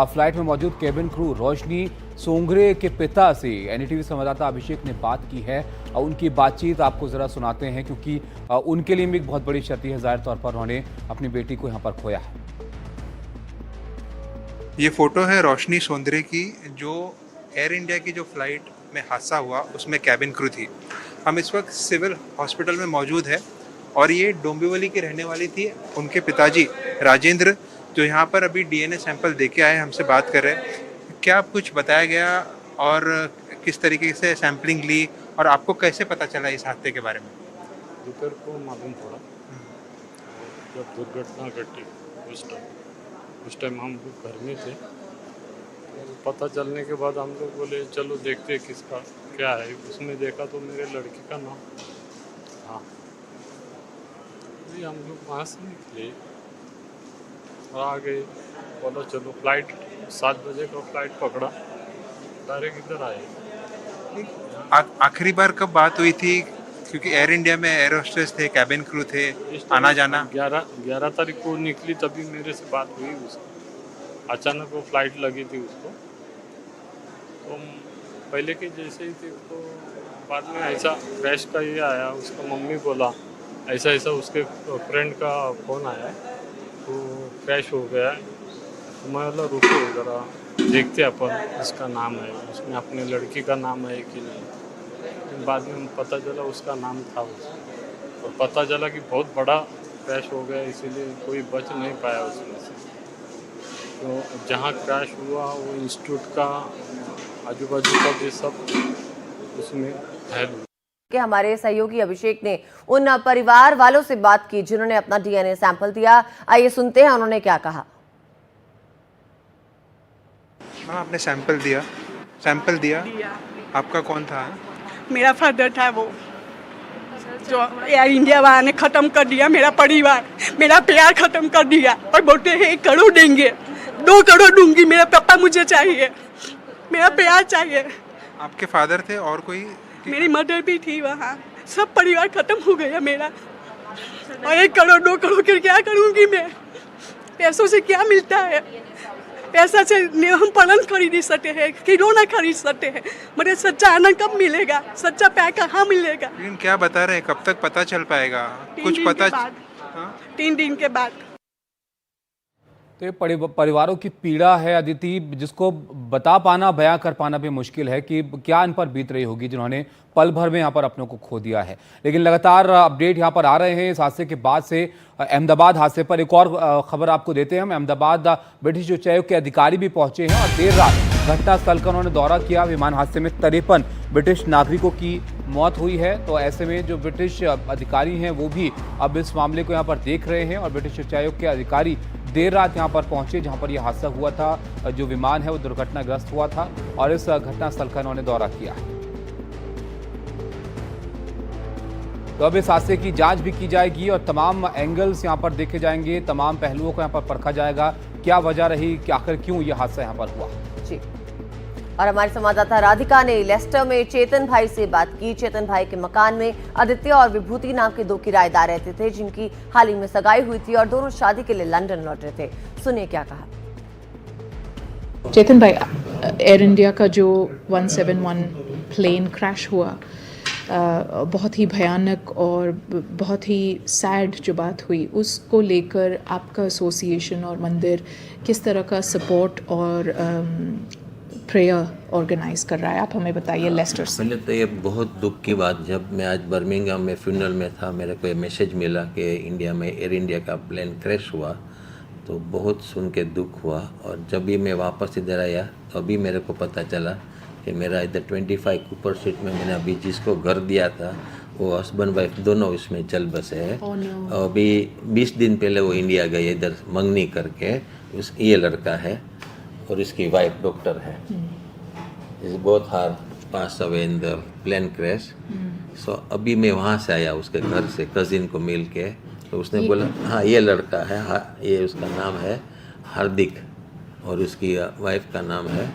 Flight में मौजूद cabin crew रोशनी सोंगरे के पिता से एनडीटीवी संवाददाता अभिषेक ने बात की है और उनकी बातचीत आपको जरा सुनाते हैं, क्योंकि उनके लिए भी एक बहुत बड़ी क्षति है। जाहिर तौर पर उन्होंने अपनी बेटी को यहाँ पर खोया है। ये फोटो है रोशनी सोंदरे की, जो एयर इंडिया की जो फ्लाइट में हादसा हुआ उसमें कैबिन क्रू थी। हम इस वक्त सिविल हॉस्पिटल में मौजूद है और ये डोंबिवली की रहने वाली थी। उनके पिताजी राजेंद्र जो यहाँ पर अभी डीएनए सैंपल देके आए, हमसे बात कर रहे हैं। क्या कुछ बताया गया और किस तरीके से सैंपलिंग ली और आपको कैसे पता चला इस हादसे के बारे में? दोपहर को मालूम पड़ा जब दुर्घटना घटी। उस टाइम हम लोग घर में थे। पता चलने के बाद हम लोग बोले चलो देखते हैं किसका क्या है। उसमें देखा तो मेरे लड़के का नाम। हाँ, हम लोग वहाँ से निकले और आ गए। बोला चलो फ्लाइट 7 बजे का फ्लाइट पकड़ा, डायरेक्ट इधर आए। आखिरी बार कब बात हुई थी? क्योंकि एयर इंडिया में एयर होस्टेस थे, कैबिन क्रू थे, आना जाना। 11 तारीख को निकली, तभी मेरे से बात हुई उसकी। अचानक वो फ्लाइट लगी थी उसको, तो पहले के जैसे ही थे। तो बाद में ऐसा क्रैश का ये आया, उसका मम्मी बोला ऐसा ऐसा उसके फ्रेंड का फ़ोन आया तो क्रैश हो गया है। तो मैं बोला रुको ज़रा देखते अपन इसका नाम है, उसमें अपने लड़की का नाम है कि नहीं। बाद में पता चला उसका नाम था उसमें, और पता चला कि बहुत बड़ा क्रैश हो गया, इसीलिए कोई बच नहीं पाया उसमें से। तो जहाँ क्रैश हुआ वो इंस्टीट्यूट का आजू बाजू का भी सब उसमें है। कि हमारे सहयोगी अभिषेक ने उन परिवार वालों से बात की जिन्होंने अपना डीएनए सैंपल दिया। आइए सुनते हैं उन्होंने क्या कहा। हाँ, आपने सैंपल दिया। आपका कौन था? मेरा फादर था, वो जो एयर इंडिया वाला ने ख़त्म कर दिया मेरा परिवार, मेरा प्यार ख़त्म कर दिया। और बोलते हैं 1 करोड़ देंगे, 2 करोड़ दूंगी, मेरा पापा मुझे चाहिए, मेरा प्यार चाहिए। आपके फादर थे और कोई? मेरी मदर भी थी वहाँ। सब परिवार ख़त्म हो गया मेरा। और 1 करोड़ 2 करोड़ के क्या करूँगी मैं? पैसों से क्या मिलता है? पैसा से हम पलंग खरीद सकते हैं, खिलौना खरीद सकते हैं, मगर सच्चा आनंद कब मिलेगा? सच्चा प्यार कहाँ मिलेगा? लेकिन क्या बता रहे हैं, कब तक पता चल पाएगा? कुछ पता? 3 दिन के बाद। तो ये परिवारों की पीड़ा है अदिति, जिसको बता पाना, बयां कर पाना भी मुश्किल है कि क्या इन पर बीत रही होगी जिन्होंने पल भर में यहाँ पर अपनों को खो दिया है। लेकिन लगातार अपडेट यहाँ पर आ रहे हैं इस हादसे के बाद से। अहमदाबाद हादसे पर एक और खबर आपको देते हैं हम। अहमदाबाद ब्रिटिश उच्चायोग के अधिकारी भी पहुंचे हैं और देर रात घटनास्थल का उन्होंने दौरा किया। विमान हादसे में 53 ब्रिटिश नागरिकों की मौत हुई है। तो ऐसे में जो ब्रिटिश अधिकारी हैं वो भी अब इस मामले को यहाँ पर देख रहे हैं और ब्रिटिश उच्चायोग के अधिकारी देर रात यहाँ पर पहुंचे जहाँ पर यह हादसा हुआ था। जो विमान है वो दुर्घटनाग्रस्त हुआ था और इस घटनास्थल का उन्होंने दौरा किया है। तो अब इस हादसे की जांच भी की जाएगी और तमाम एंगल्स यहाँ पर देखे जाएंगे, तमाम पहलुओं को यहाँ पर परखा जाएगा। क्या वजह रही कि आखिर क्यों यह हादसा यहाँ पर हुआ। जी, और हमारे संवाददाता राधिका ने लेस्टर में चेतन भाई से बात की। चेतन भाई के मकान में आदित्य और विभूति नाम के 2 किराएदार रहते थे, जिनकी हाल ही में सगाई हुई थी और दोनों शादी के लिए लंदन लौट रहे थे। सुनिए क्या कहा। चेतन भाई, एयर इंडिया का जो 171 प्लेन क्रैश हुआ, बहुत ही भयानक और बहुत ही सैड जो बात हुई, उसको लेकर आपका एसोसिएशन और मंदिर किस तरह का सपोर्ट और प्रेयर ऑर्गेनाइज कर रहा है, आप हमें बताइए लेस्टर से। पहले तो ये बहुत दुख की बात, जब मैं आज बर्मिंघम में फ्यूनरल में था, मेरे को ये मैसेज मिला कि इंडिया में एयर इंडिया का प्लेन क्रैश हुआ, तो बहुत सुन के दुख हुआ। और जब भी मैं वापस इधर आया तो अभी मेरे को पता चला कि मेरा इधर 25 कूपर स्ट्रीट में मैंने अभी जिसको घर दिया था वो हस्बैंड वाइफ दोनों इसमें चल बसे हैं। और अभी 20 दिन पहले वो इंडिया गए इधर मंगनी करके। ये लड़का है और इसकी वाइफ डॉक्टर है। इस both are passed away in the plane crash. So अभी मैं वहाँ से आया उसके घर से कजिन को मिल के, तो उसने बोला हाँ ये लड़का है, हाँ ये उसका नाम है हार्दिक और उसकी वाइफ का नाम है